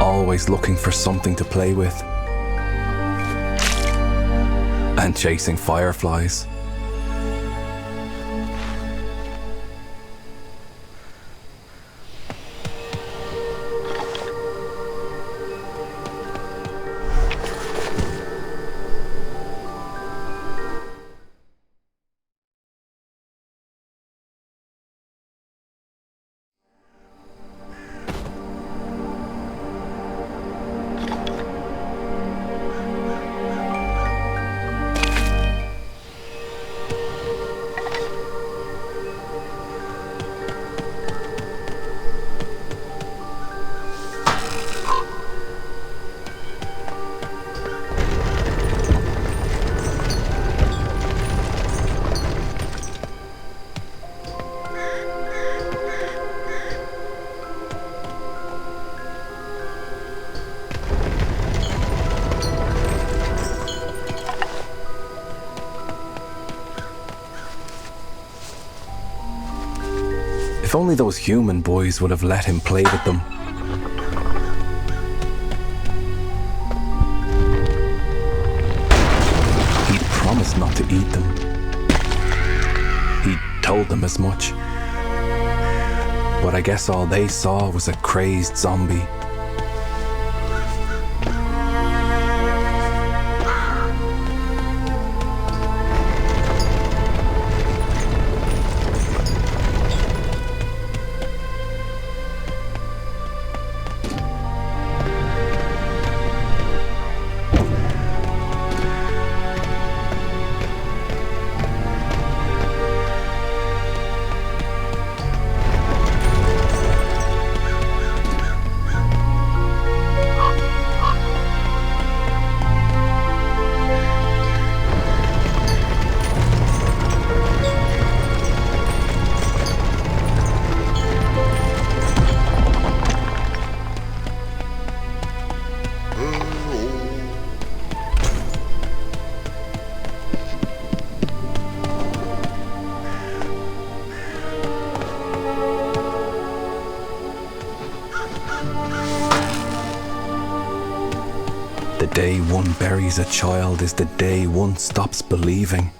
always looking for something to play with, and chasing fireflies. If only those human boys would have let him play with them. He'd promised not to eat them. He'd told them as much. But I guess all they saw was a crazed zombie. The day one buries a child is the day one stops believing.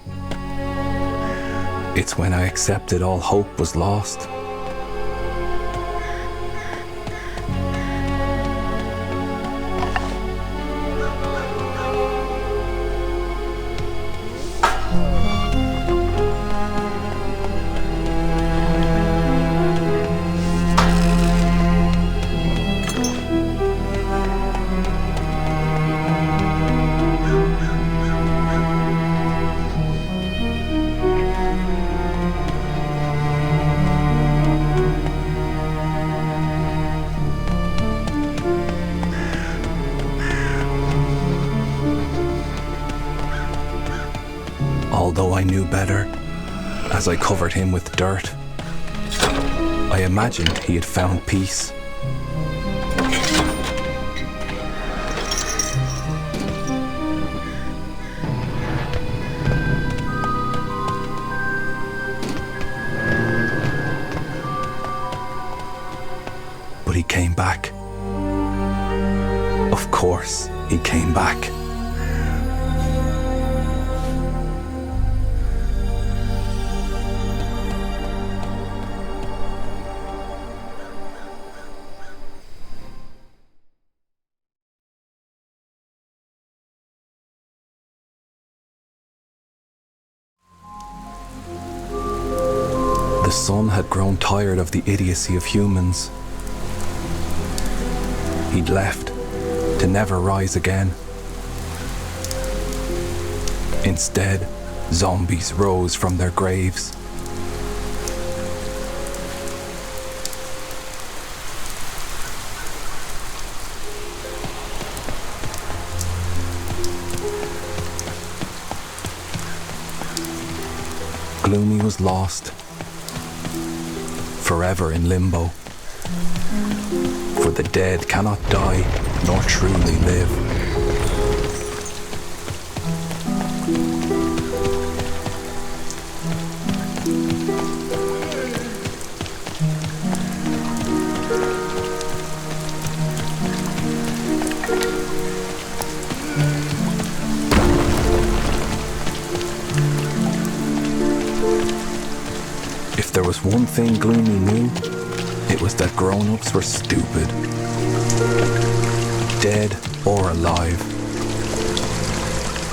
It's when I accepted all hope was lost. Although I knew better, as I covered him with dirt, I imagined he had found peace. But he came back. Of course, he came back. The sun had grown tired of the idiocy of humans. He'd left to never rise again. Instead, zombies rose from their graves. Gloomy was lost, forever in limbo. For the dead cannot die nor truly live. If there was one thing Gloomy knew, it was that grown-ups were stupid. Dead or alive.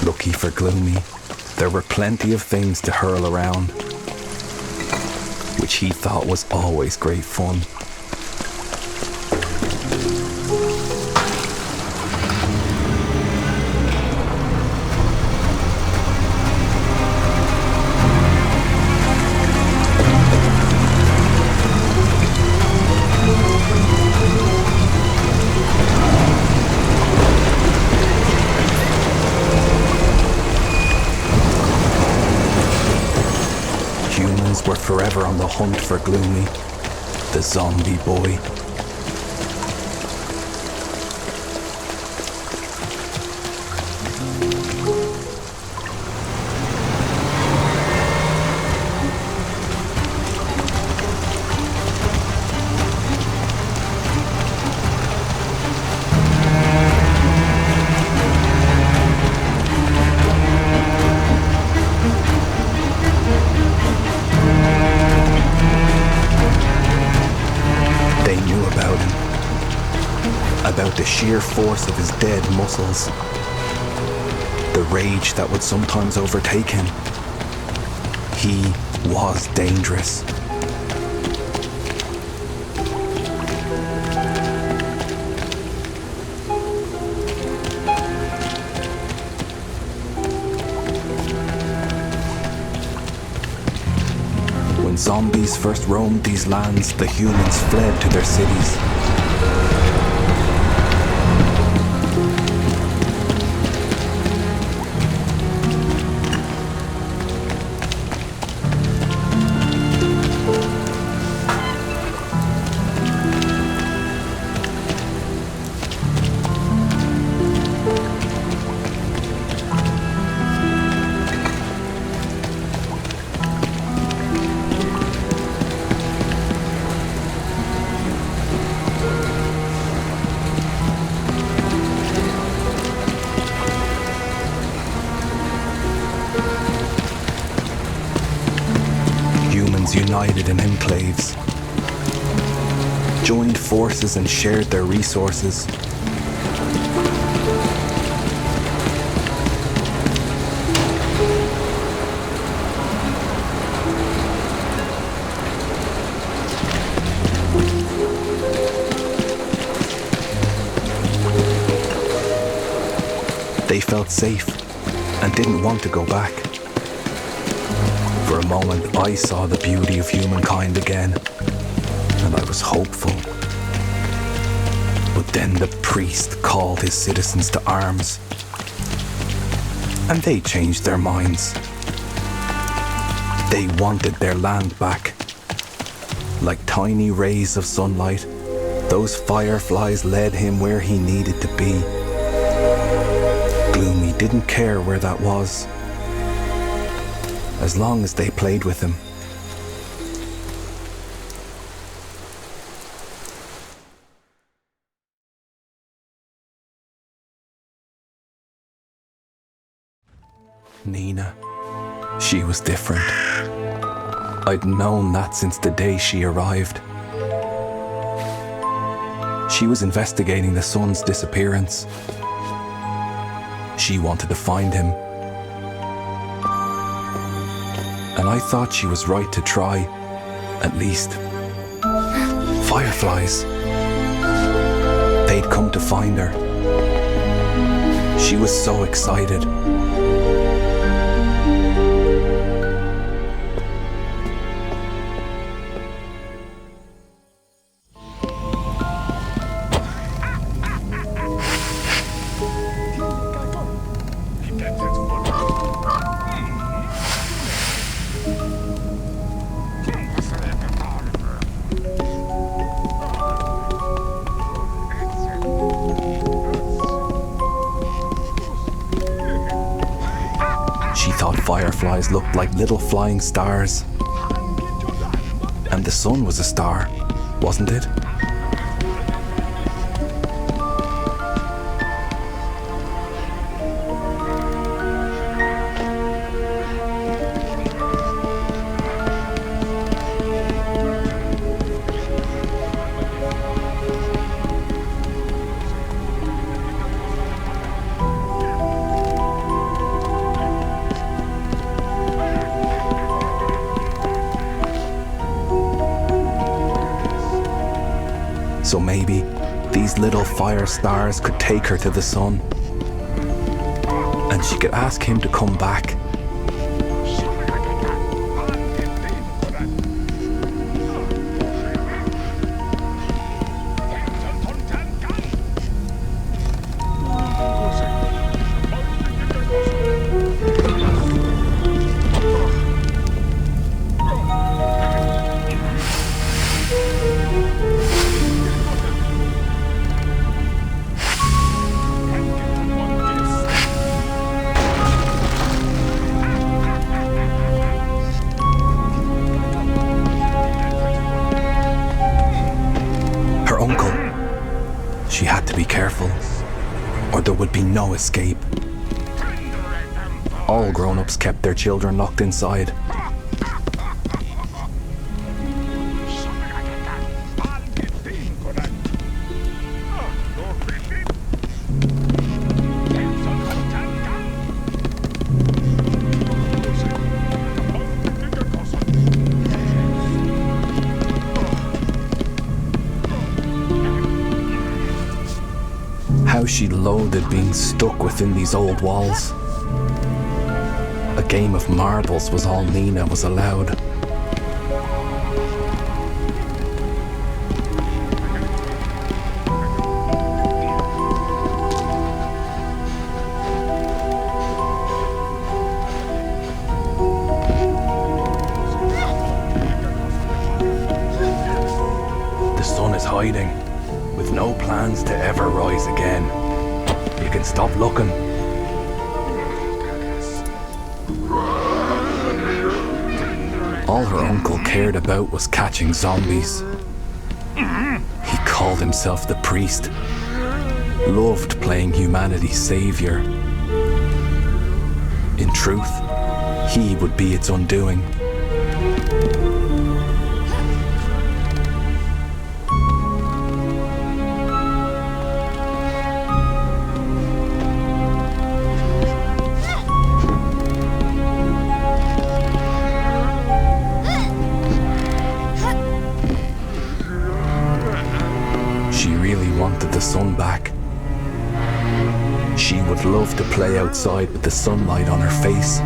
Lucky for Gloomy, there were plenty of things to hurl around, which he thought was always great fun. Humans were forever on the hunt for Gloomy, the zombie boy. About the sheer force of his dead muscles, the rage that would sometimes overtake him. He was dangerous. When zombies first roamed these lands, the humans fled to their cities. United in enclaves, joined forces and shared their resources. They felt safe and didn't want to go back. For a moment, I saw the beauty of humankind again, and I was hopeful. But then the priest called his citizens to arms, and they changed their minds. They wanted their land back. Like tiny rays of sunlight, those fireflies led him where he needed to be. Gloomy didn't care where that was, as long as they played with him. Nina, she was different. I'd known that since the day she arrived. She was investigating the son's disappearance. She wanted to find him. And I thought she was right to try, at least. Fireflies. They'd come to find her. She was so excited. She thought fireflies looked like little flying stars. And the sun was a star, wasn't it? So maybe these little fire stars could take her to the sun, and she could ask him to come back. She had to be careful, or there would be no escape. All grown-ups kept their children locked inside. How she loathed being stuck within these old walls. A game of marbles was all Nina was allowed. The sun is hiding, with no plans to ever rise again. You can stop looking. All her uncle cared about was catching zombies. He called himself the priest, loved playing humanity's savior. In truth, he would be its undoing. She really wanted the sun back. She would love to play outside with the sunlight on her face.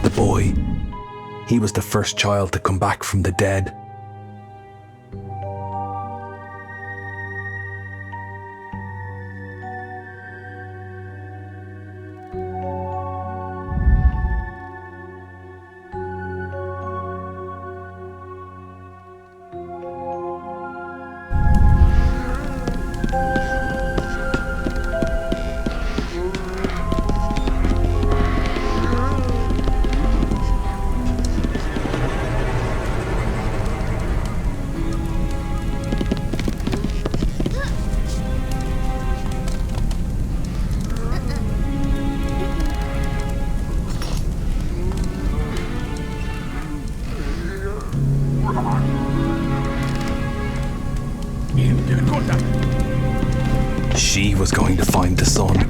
The boy, he was the first child to come back from the dead. She was going to find the sun.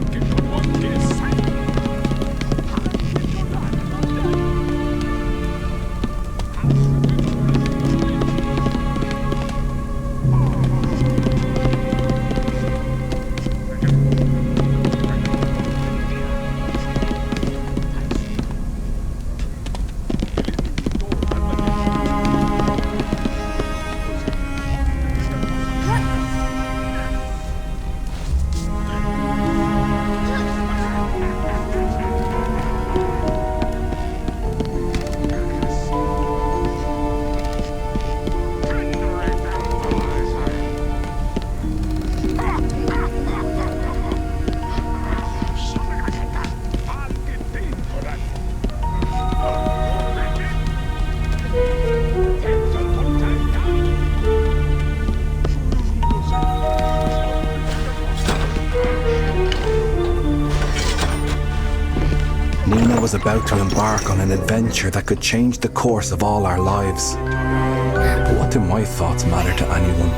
was about to embark on an adventure that could change the course of all our lives. But what do my thoughts matter to anyone?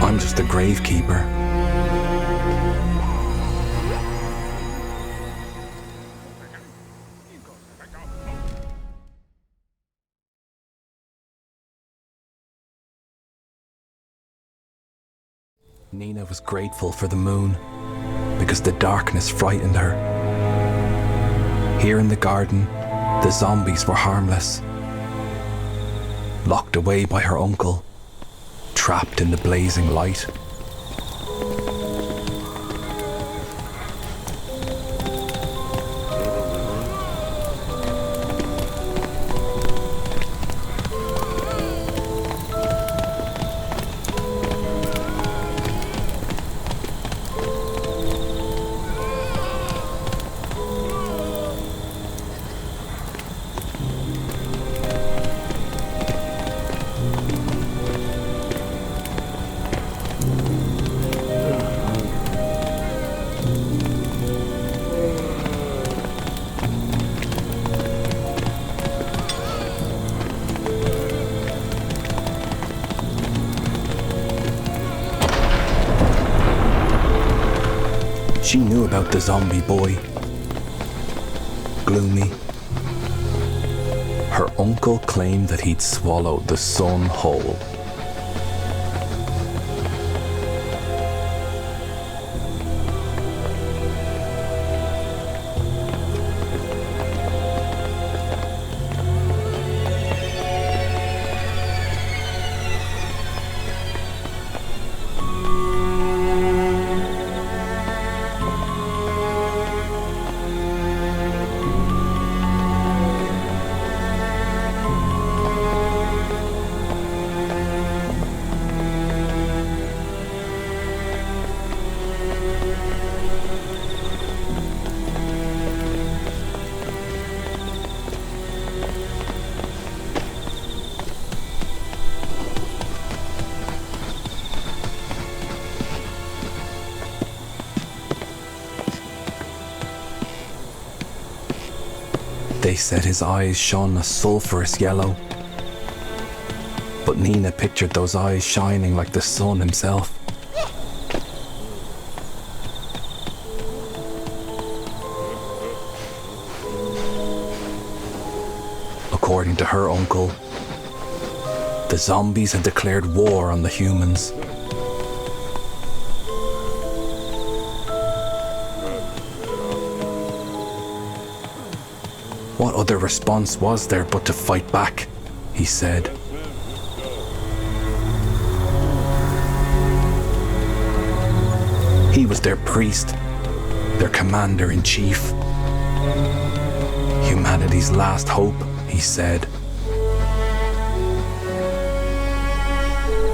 I'm just a gravekeeper. Nina was grateful for the moon because the darkness frightened her. Here in the garden, the zombies were harmless. Locked away by her uncle, trapped in the blazing light. She knew about the zombie boy, Gloomy. Her uncle claimed that he'd swallowed the sun whole. They said his eyes shone a sulphurous yellow, but Nina pictured those eyes shining like the sun himself. According to her uncle, the zombies had declared war on the humans. What other response was there but to fight back, he said. He was their priest, their commander-in-chief. Humanity's last hope, he said.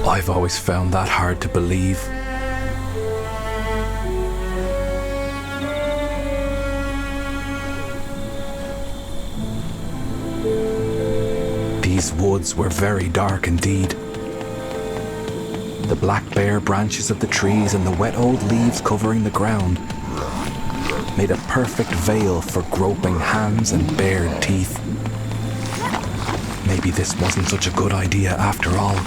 I've always found that hard to believe. These woods were very dark indeed. The black bare branches of the trees and the wet old leaves covering the ground made a perfect veil for groping hands and bared teeth. Maybe this wasn't such a good idea after all.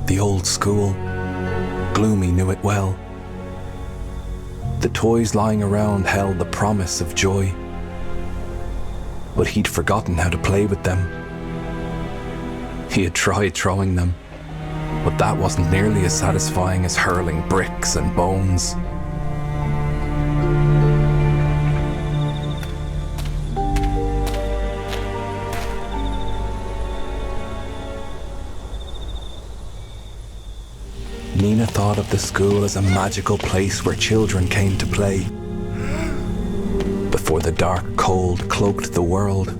The old school. Gloomy knew it well. The toys lying around held the promise of joy. But he'd forgotten how to play with them. He had tried throwing them, but that wasn't nearly as satisfying as hurling bricks and bones. Nina thought of the school as a magical place where children came to play. Before the dark cold cloaked the world.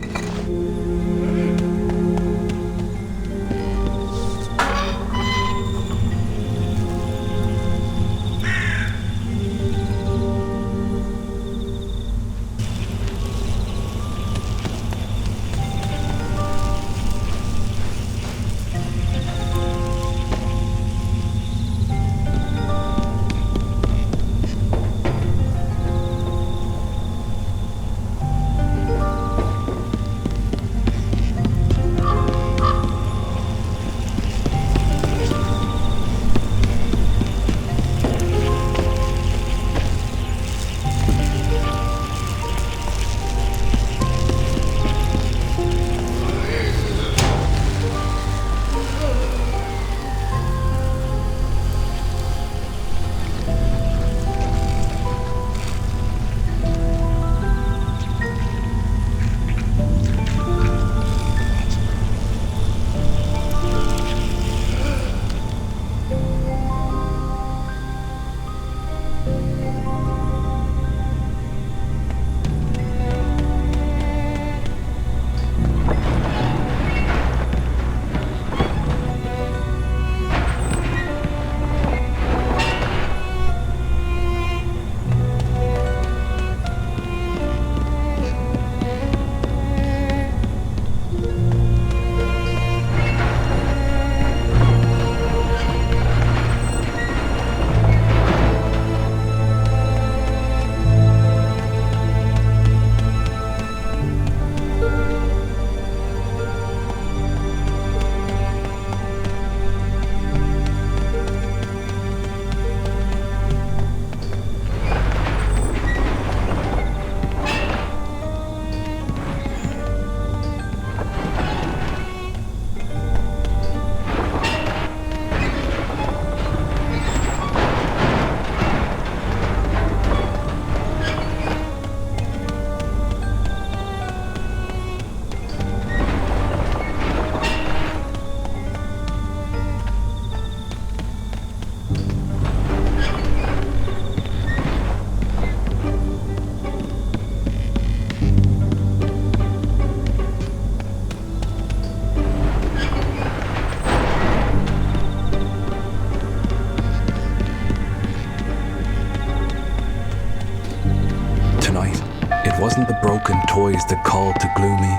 It wasn't the broken toys that called to Gloomy.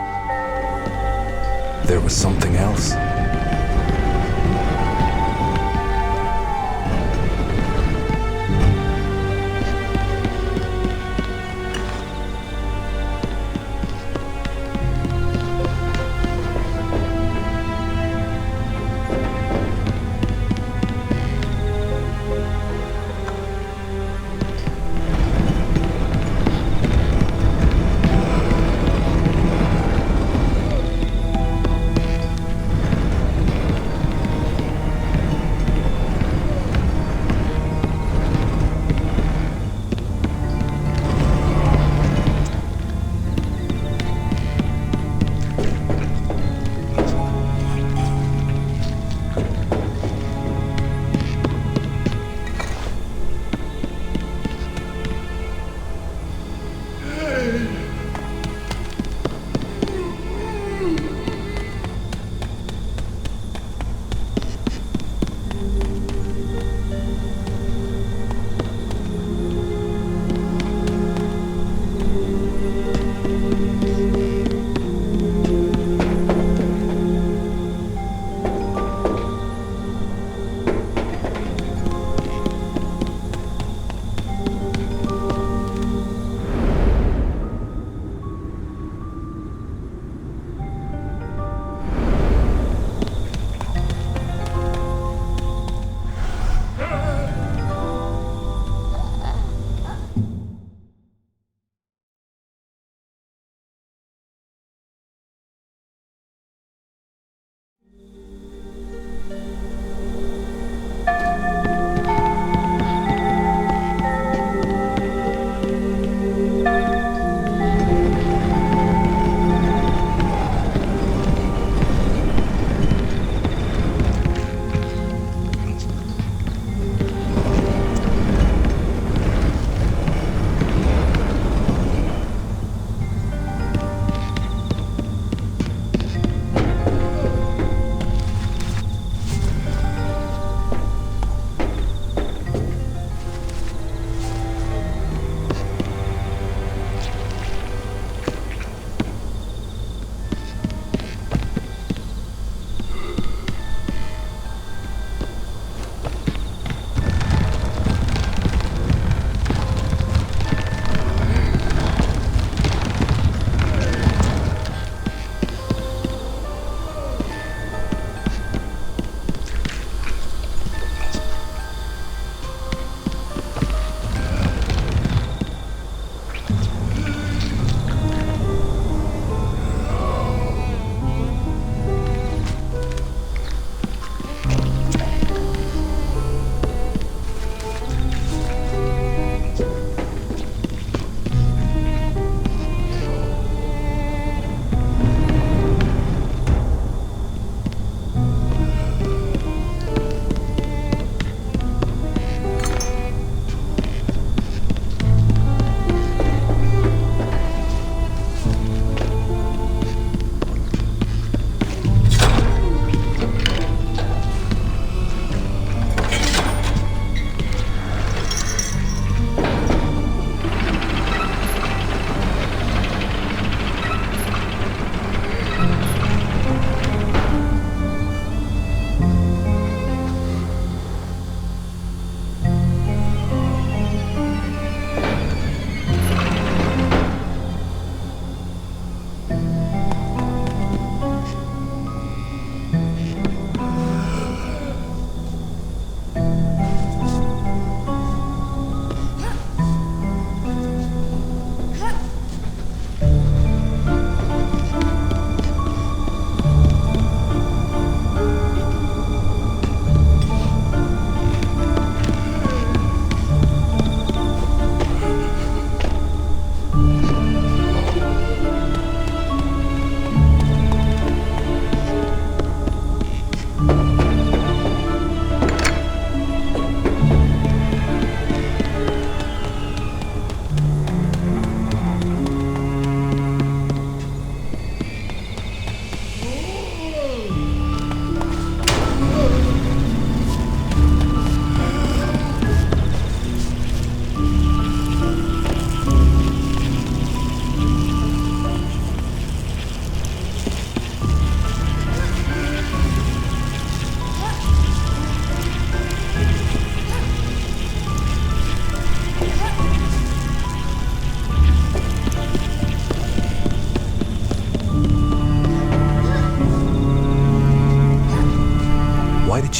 There was something else.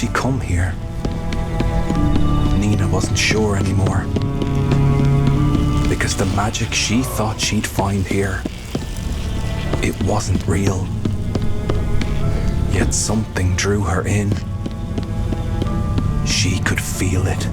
she come here? Nina wasn't sure anymore. Because the magic she thought she'd find here, it wasn't real. Yet something drew her in. She could feel it.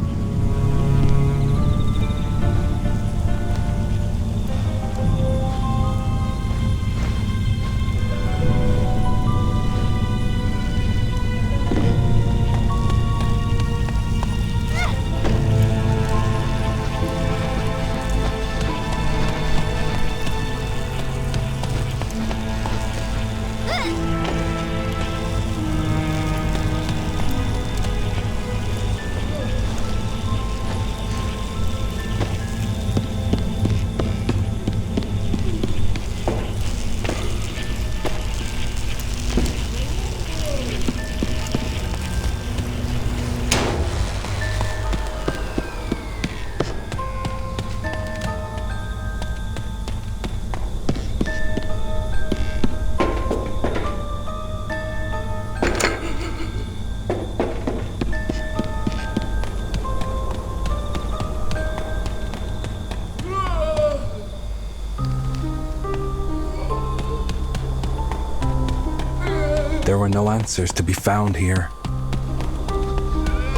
There were no answers to be found here.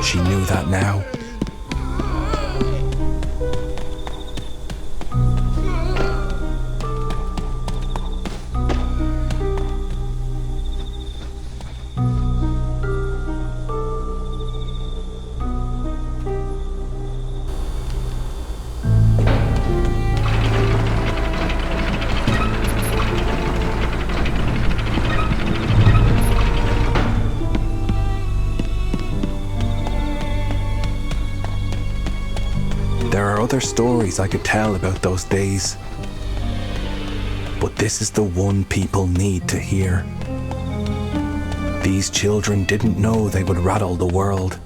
She knew that now. There are other stories I could tell about those days, but this is the one people need to hear. These children didn't know they would rattle the world.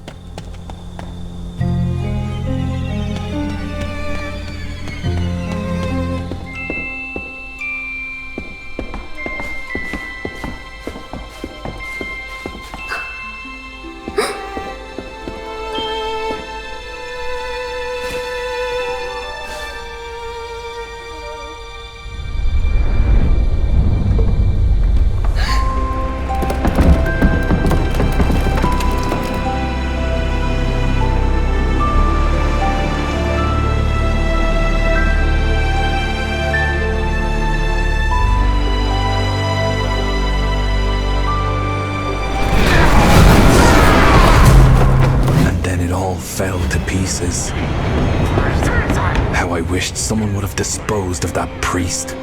Fell to pieces. How I wished someone would have disposed of that priest.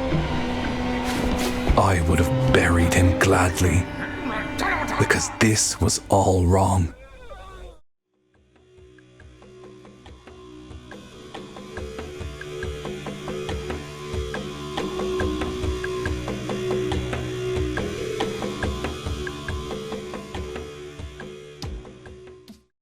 I would have buried him gladly, because this was all wrong.